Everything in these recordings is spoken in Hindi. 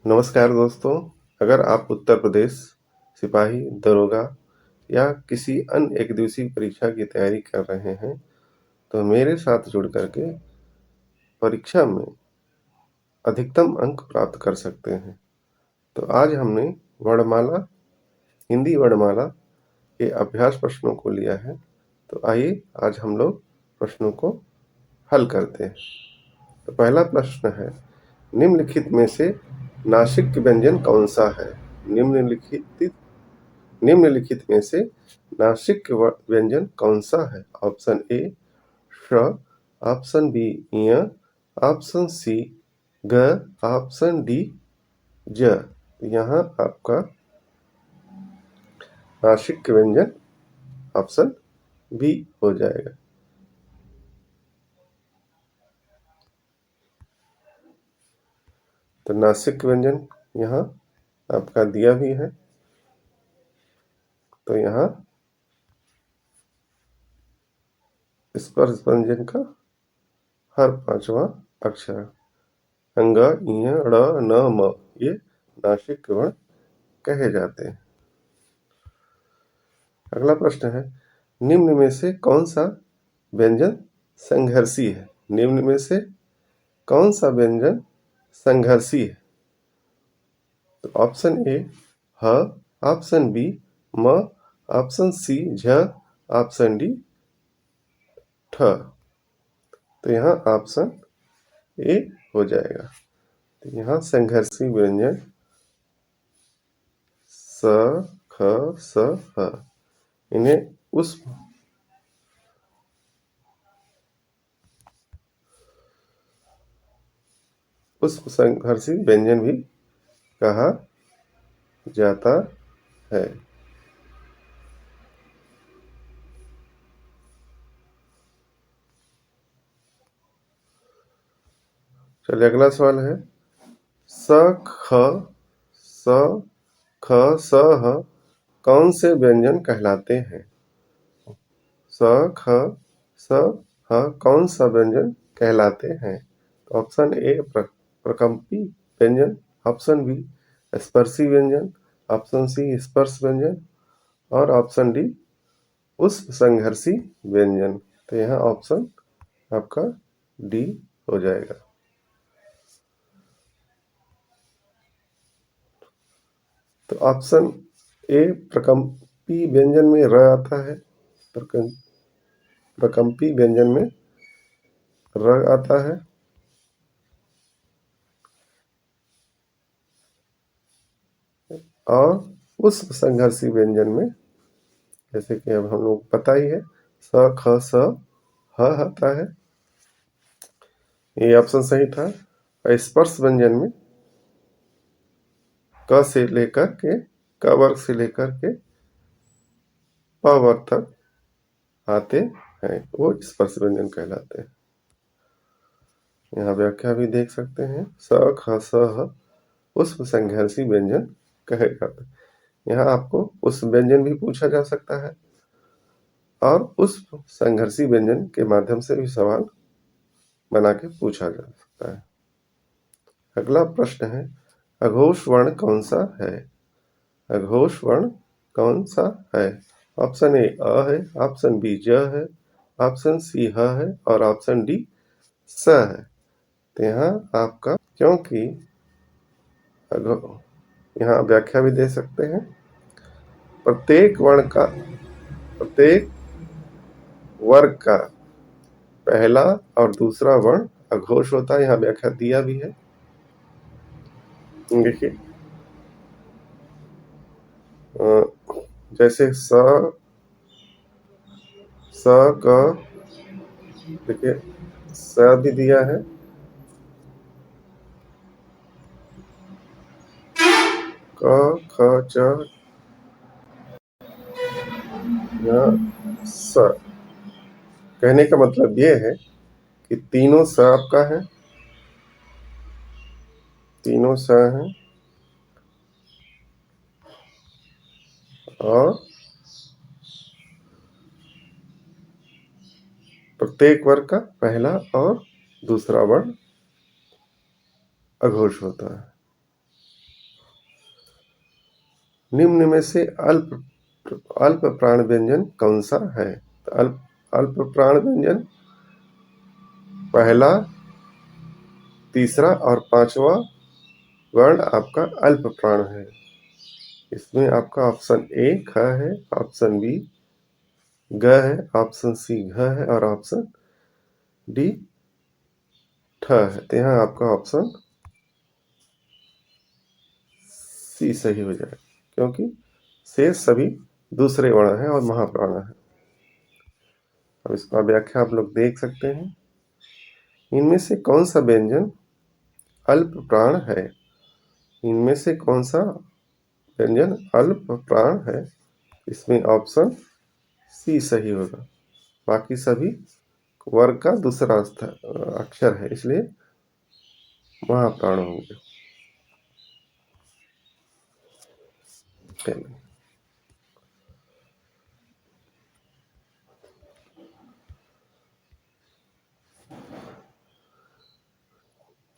नमस्कार दोस्तों। अगर आप उत्तर प्रदेश सिपाही, दरोगा या किसी अन्य एक दिवसीय परीक्षा की तैयारी कर रहे हैं, तो मेरे साथ जुड़ कर के परीक्षा में अधिकतम अंक प्राप्त कर सकते हैं। तो आज हमने वर्णमाला, हिंदी वर्णमाला के अभ्यास प्रश्नों को लिया है। तो आइए आज हम लोग प्रश्नों को हल करते हैं। तो पहला प्रश्न है, निम्नलिखित में से नासिक व्यंजन कौन सा है? निम्नलिखित में से नासिक व्यंजन कौन सा है? ऑप्शन ए श, ऑप्शन बी य, ऑप्शन सी ग, ऑप्शन डी ज। यहाँ आपका नासिक व्यंजन ऑप्शन बी हो जाएगा। तो नासिक व्यंजन यहाँ आपका दिया भी है। तो यहाँ स्पर्श व्यंजन का हर पांचवा अक्षर अंग, इ, ड़, न, म ये नासिक वर्ण कहे जाते हैं। अगला प्रश्न है, निम्न में से कौन सा व्यंजन संघर्षी है? निम्न में से कौन सा व्यंजन संघर्षी है? तो ऑप्शन ए ह, ऑप्शन बी म, ऑप्शन सी झ, ऑप्शन डी ठ। तो यहाँ ऑप्शन ए हो जाएगा। तो यहाँ संघर्षी व्यंजन स, ख, स, ह, इन्हें उस संघर्षी व्यंजन भी कहा जाता है। चलिए अगला सवाल है, स ख स ख स ह कौन से व्यंजन कहलाते हैं? स ख स ह कौन सा व्यंजन कहलाते हैं? ऑप्शन ए प्रकंपी व्यंजन, ऑप्शन बी स्पर्शी व्यंजन, ऑप्शन सी स्पर्श व्यंजन और ऑप्शन डी उष्म संघर्षी व्यंजन। तो यहाँ ऑप्शन आपका डी हो जाएगा। तो ऑप्शन ए प्रकंपी व्यंजन में र आता है। प्रकंपी व्यंजन में र आता है। और उस संघर्षी व्यंजन में जैसे कि अब हम लोग पता ही है, स ख स ह आता है। ये ऑप्शन सही था। और स्पर्श व्यंजन में क से लेकर के क वर्ग से लेकर के प वर्ग तक आते हैं, वो स्पर्श व्यंजन कहलाते हैं। यहाँ व्याख्या भी देख सकते हैं, स ख स ह उस संघर्षी व्यंजन कहे जाते हैं। यहाँ आपको उस व्यंजन भी पूछा जा सकता है और उस संघर्षी व्यंजन के माध्यम से भी सवाल बना के पूछा जा सकता है। अगला प्रश्न है, अघोष वर्ण कौन सा है? अघोष वर्ण कौन सा है? ऑप्शन ए अ है, ऑप्शन बी ज है, ऑप्शन सी ह है और ऑप्शन डी स है। तो यहाँ आपका, क्योंकि यहाँ व्याख्या भी दे सकते हैं, प्रत्येक वर्ग का पहला और दूसरा वर्ण अघोष होता है। यहाँ व्याख्या दिया भी है, देखिए जैसे स क, देखिए स भी दिया है, क ख च या स। कहने का मतलब ये है कि तीनों स आपका है, तीनों स हैं और प्रत्येक वर्ग का पहला और दूसरा वर्ण अघोष होता है। निम्न में से अल्प प्राण व्यंजन कौन सा है? तो अल्प प्राण व्यंजन पहला, तीसरा और पांचवा वर्ण आपका अल्प प्राण है। इसमें आपका ऑप्शन ए ख है, ऑप्शन बी ग है, ऑप्शन सी घ है और ऑप्शन डी ठ है। तो यहाँ आपका ऑप्शन सी सही हो जाए, क्योंकि शेष सभी दूसरे वर्ण हैं और महाप्राण है। अब इसका व्याख्या आप लोग देख सकते हैं। इनमें से कौन सा व्यंजन अल्प प्राण है? इनमें से कौन सा व्यंजन अल्प प्राण है? इसमें ऑप्शन सी सही होगा। बाकी सभी वर्ग का दूसरा अक्षर है, इसलिए महाप्राण होंगे। चलिए,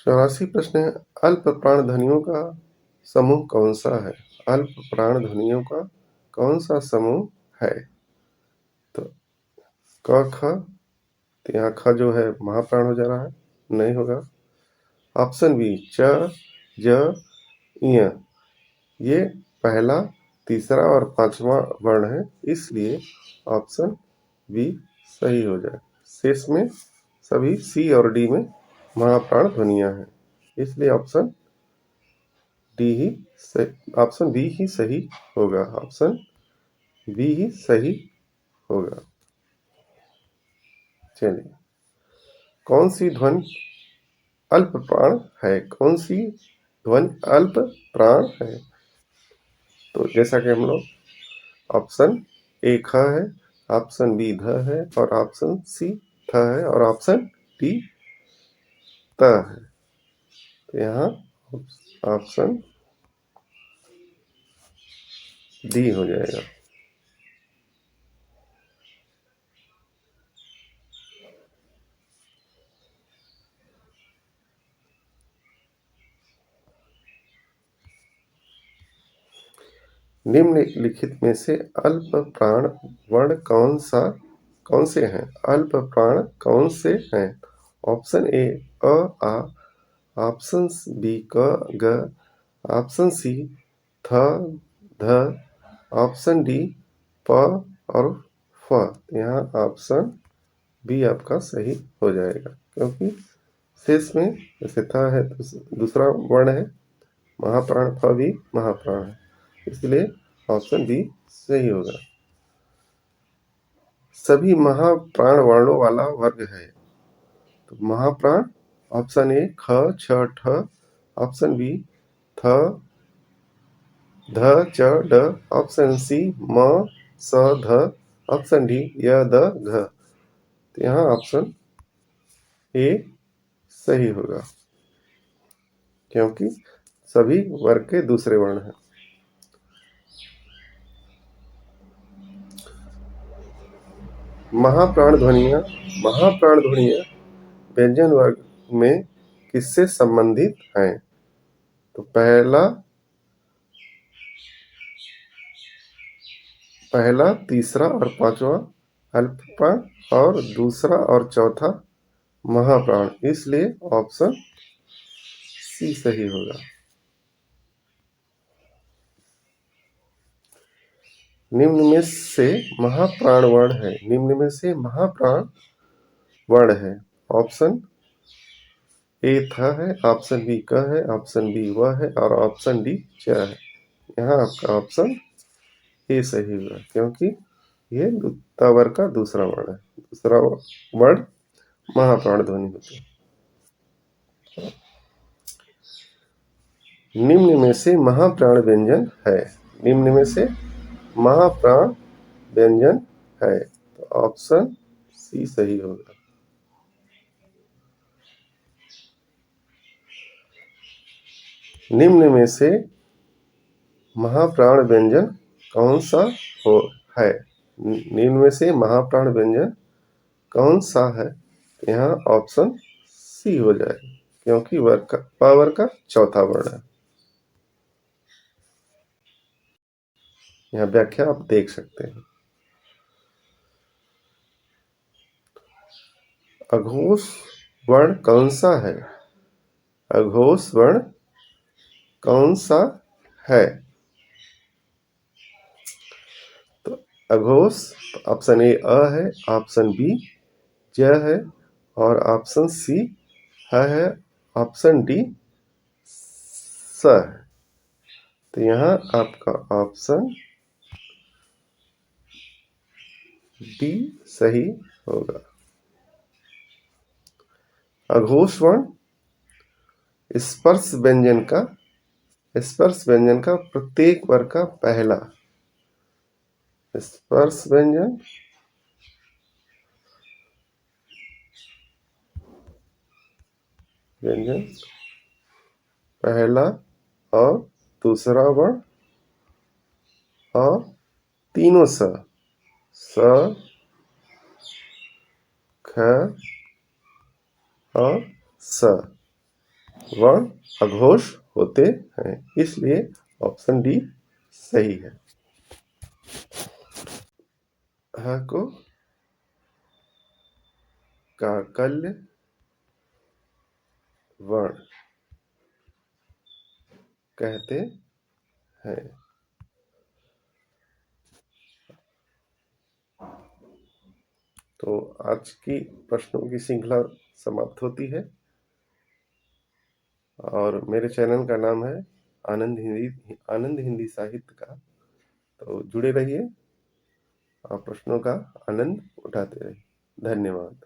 84 प्रश्न है, अल्प प्राण ध्वनियों का समूह कौन सा है? अल्प प्राण ध्वनियों का कौन सा समूह है? तो क ख, तो यहाँ ख जो है महाप्राण हो जा रहा है, नहीं होगा। ऑप्शन बी च ज य, ये पहला, तीसरा और पांचवा वर्ण है, इसलिए ऑप्शन बी सही हो जाए। शेष में सभी सी और डी में महाप्राण ध्वनियां हैं, इसलिए ऑप्शन बी ही सही होगा। ऑप्शन बी ही सही होगा। चलिए, कौन सी ध्वनि अल्प प्राण है? कौन सी ध्वनि अल्प प्राण है? तो जैसा कि हम लोग ऑप्शन ए ख है, ऑप्शन बी ध है और ऑप्शन सी थ है और ऑप्शन डी त है। तो यहाँ ऑप्शन डी हो जाएगा। निम्नलिखित में से अल्प प्राण वर्ण कौन से हैं? अल्प प्राण कौन से हैं? ऑप्शन ए अ आ, ऑप्शन बी क ग, ऑप्शन सी थ ध, ऑप्शन डी प और फ। यहाँ ऑप्शन बी आपका सही हो जाएगा, क्योंकि शेष में जैसे था है दूसरा वर्ण है, महाप्राण फ भी महाप्राण है, इसलिए ऑप्शन बी सही होगा। सभी महाप्राण वर्णों वाला वर्ग है। तो महाप्राण ऑप्शन ए ख छ ठ, ऑप्शन बी थ ध च ड, ऑप्शन सी म स ध, ऑप्शन डी य द घ। तो यहाँ ऑप्शन ए सही होगा, क्योंकि सभी वर्ग के दूसरे वर्ण हैं। महाप्राण ध्वनियाँ व्यंजन वर्ग में किससे संबंधित हैं? तो पहला, तीसरा और पांचवा अल्प प्राण और दूसरा और चौथा महाप्राण, इसलिए ऑप्शन सी सही होगा। निम्न में से महाप्राण वर्ण है। निम्न में से महाप्राण वर्ण है। ऑप्शन ए थ है, ऑप्शन बी क है, ऑप्शन बी व है और ऑप्शन डी च है। यहाँ आपका ऑप्शन ए सही होगा, क्योंकि ये तवर का दूसरा वर्ण है। दूसरा वर्ण महाप्राण ध्वनि होती है। निम्न में से महाप्राण व्यंजन है। निम्न में से महाप्राण व्यंजन है, तो ऑप्शन सी सही होगा। निम्न में से महाप्राण व्यंजन कौन सा है? निम्न में से महाप्राण व्यंजन कौन सा है? यहाँ ऑप्शन सी हो जाए, क्योंकि वर्ग का चौथा वर्ण है। यहाँ व्याख्या आप देख सकते हैं। अघोष वर्ण कौन सा है? अघोष वर्ण कौन सा है? तो अघोष ऑप्शन ए अ है, ऑप्शन बी ज है और ऑप्शन सी है, ऑप्शन डी स है। तो यहाँ आपका ऑप्शन डी सही होगा। अघोष वर्ण स्पर्श व्यंजन का प्रत्येक वर्ग का पहला स्पर्श व्यंजन पहला और दूसरा वर्ण और तीनों स ख और स वर्ण अघोष होते हैं, इसलिए ऑप्शन डी सही है। ह को काकल्य वर्ण कहते हैं। तो आज की प्रश्नों की श्रृंखला समाप्त होती है और मेरे चैनल का नाम है आनंद हिंदी साहित्य का। तो जुड़े रहिए और प्रश्नों का आनंद उठाते रहिए। धन्यवाद।